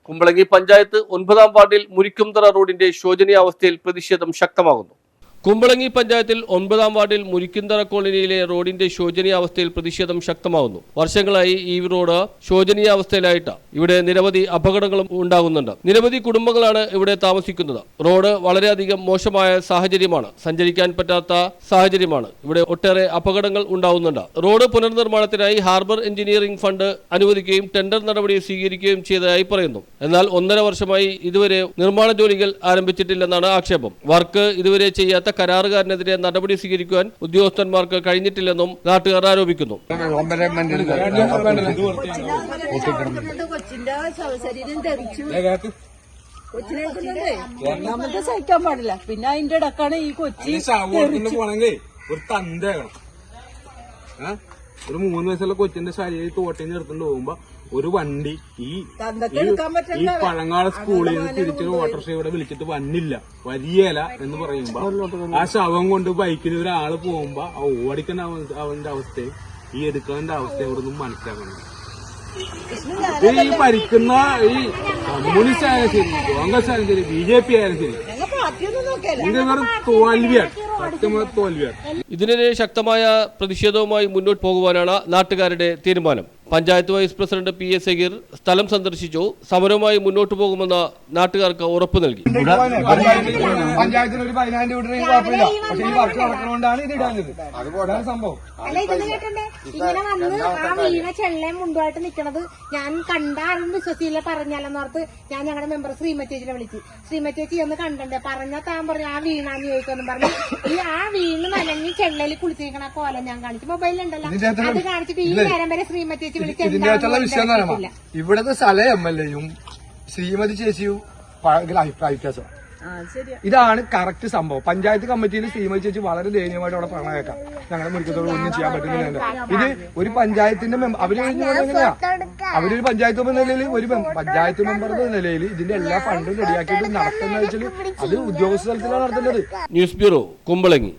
കുമ്പളങ്ങി പഞ്ചായത്ത് 9-ാം വാർഡിൽ മുരിക്കുംതറ റോഡിന്റെ ശോചനീയാവസ്ഥയിൽ പ്രതിഷേധം ശക്തമാകുന്നു. കുമ്പളങ്ങി പഞ്ചായത്തിൽ 9-ാം വാർഡിൽ മുരിക്കുംതറ കോളനിയിലെ റോഡിന്റെ ശോചനീയാവസ്ഥയിൽ പ്രതിഷേധം ശക്തമാകുന്നു. വർഷങ്ങളായി ഈ റോഡ് ശോചനീയാവസ്ഥയിലായിട്ട് ഇവിടെ നിരവധി അപകടങ്ങളും ഉണ്ടാകുന്നുണ്ട്. നിരവധി കുടുംബങ്ങളാണ് ഇവിടെ താമസിക്കുന്നത്. റോഡ് വളരെയധികം മോശമായ സാഹചര്യമാണ്. സഞ്ചരിക്കാൻ പറ്റാത്ത സാഹചര്യമാണ്. ഇവിടെ ഒട്ടേറെ അപകടങ്ങൾ ഉണ്ടാകുന്നുണ്ട്. റോഡ് പുനർനിർമ്മാണത്തിനായി ഹാർബർ എഞ്ചിനീയറിംഗ് ഫണ്ട് അനുവദിക്കുകയും ടെൻഡർ നടപടി സ്വീകരിക്കുകയും ചെയ്തതായി പറയുന്നു. എന്നാൽ 1.5 വർഷമായി ഇതുവരെ നിർമ്മാണ ജോലികൾ ആരംഭിച്ചിട്ടില്ലെന്നാണ് ആക്ഷേപം. വർക്ക് ഇതുവരെ ചെയ്യാത്ത കരാറുകാരനെതിരെ നടപടി സ്വീകരിക്കുവാൻ ഉദ്യോഗസ്ഥന്മാർക്ക് കഴിഞ്ഞിട്ടില്ലെന്നും നാട്ടുകാർ ആരോപിക്കുന്നു. സഹിക്കാൻ പാടില്ല. പിന്നെ അതിന്റെ ഇടക്കാണ് ഈ കൊച്ചി ഒരു 3 വയസ്സുള്ള കൊച്ചിന്റെ ശരീരം തോട്ടിൽ നിർത്തുകൊണ്ട് പോകുമ്പോ ഒരു വണ്ടി ഈ പഴങ്ങാട് സ്കൂളിൽ നിന്ന് തിരിച്ചൊരു ഓട്ടോറിക്ഷ ഇവിടെ വിളിച്ചിട്ട് വന്നില്ല, വരികയില്ല എന്ന് പറയുമ്പോ ആ ശവം കൊണ്ട് ബൈക്കിൽ ഒരാള് പോകുമ്പോ ആ ഓടിക്കുന്ന അവന്റെ അവസ്ഥയും ഈ എടുക്കുന്നതിന്റെ അവസ്ഥയും ഇവിടെ നിന്നും മനസ്സിലാക്കണം. ഈ ഭരിക്കുന്ന ഈ കമ്മ്യൂണിസ്റ്റ് ആയാലും ശരി, കോൺഗ്രസ് ആയാലും ശരി, BJP ആയാലും ശരി, തോൽവിയാണ്. ഇതിനെതിരെ ശക്തമായ പ്രതിഷേധവുമായി മുന്നോട്ട് പോകുവാനാണ് നാട്ടുകാരുടെ തീരുമാനം. Panchayat vice president PS Sageer സ്ഥലം സന്ദർശിച്ചു. സമരവുമായി മുന്നോട്ട് പോകുമെന്ന് നാട്ടുകാർക്ക് ഉറപ്പ് നൽകി. പഞ്ചായത്തിന് ഒരു 10,000 രൂപ കുഴപ്പമില്ല, പക്ഷേ ഈ വർക്ക് നടക്കുന്നതുകൊണ്ടാണ് ഇത് ഇടാഞ്ഞത്. അതുകൊണ്ടാണ് സംഭവം. ഇങ്ങനെ വന്ന് ആ വീണ ചെള്ളയും മുണ്ടുമായിട്ട് നിൽക്കണത് ഞാൻ കണ്ട ആരും വിശ്വസിയില്ല. പറഞ്ഞാലെന്നോർത്ത് ഞാൻ ഞങ്ങളുടെ മെമ്പർ ശ്രീമച്ചേച്ചിനെ വിളിച്ചു. ശ്രീമച്ചേച്ചി ഒന്ന് കണ്ടേ പറഞ്ഞാൽ താൻ പറഞ്ഞു ആ വീണാന്ന് ചോദിക്കുമെന്നും പറഞ്ഞു. ഈ ആ വീണ് നനഞ്ഞ് ചെള്ളയിൽ കുളിച്ചിരിക്കണ കോലം ഞാൻ കാണിച്ചു. മൊബൈലിലുണ്ടല്ലോ, അത് കാണിച്ചിട്ട് ഈ നേരം വരെ ശ്രീമച്ചേച്ചി ഇതിന്റെ അകത്തുള്ള വിഷയം എന്ന് പറയുമ്പോൾ ഇവിടുത്തെ സ്ഥല MLA-യും ശ്രീമതി ചേച്ചിയും അഭിപ്രായ വ്യത്യാസം. ഇതാണ് കറക്റ്റ് സംഭവം. പഞ്ചായത്ത് കമ്മിറ്റിയിൽ ശ്രീമതി ചേച്ചി വളരെ ദയനീയമായിട്ട് അവിടെ പറഞ്ഞേക്കാം, ഞങ്ങളുടെ മുരിക്കത്തോട് ഒന്നും ചെയ്യാൻ പറ്റുന്നില്ല. ഇത് ഒരു പഞ്ചായത്തിന്റെ അവര് എങ്ങനെയാ, അവരൊരു പഞ്ചായത്ത് മെമ്പർ നിലയിൽ ഒരു പഞ്ചായത്ത് മെമ്പർ എന്ന നിലയിൽ ഇതിന്റെ എല്ലാ ഫണ്ടും റെഡിയാക്കിയിട്ട് നടത്തുന്ന വെച്ചാൽ അത് ഉദ്യോഗസ്ഥ തലത്തിലാണ് നടത്തേണ്ടത്. News bureau, Kumbalangi.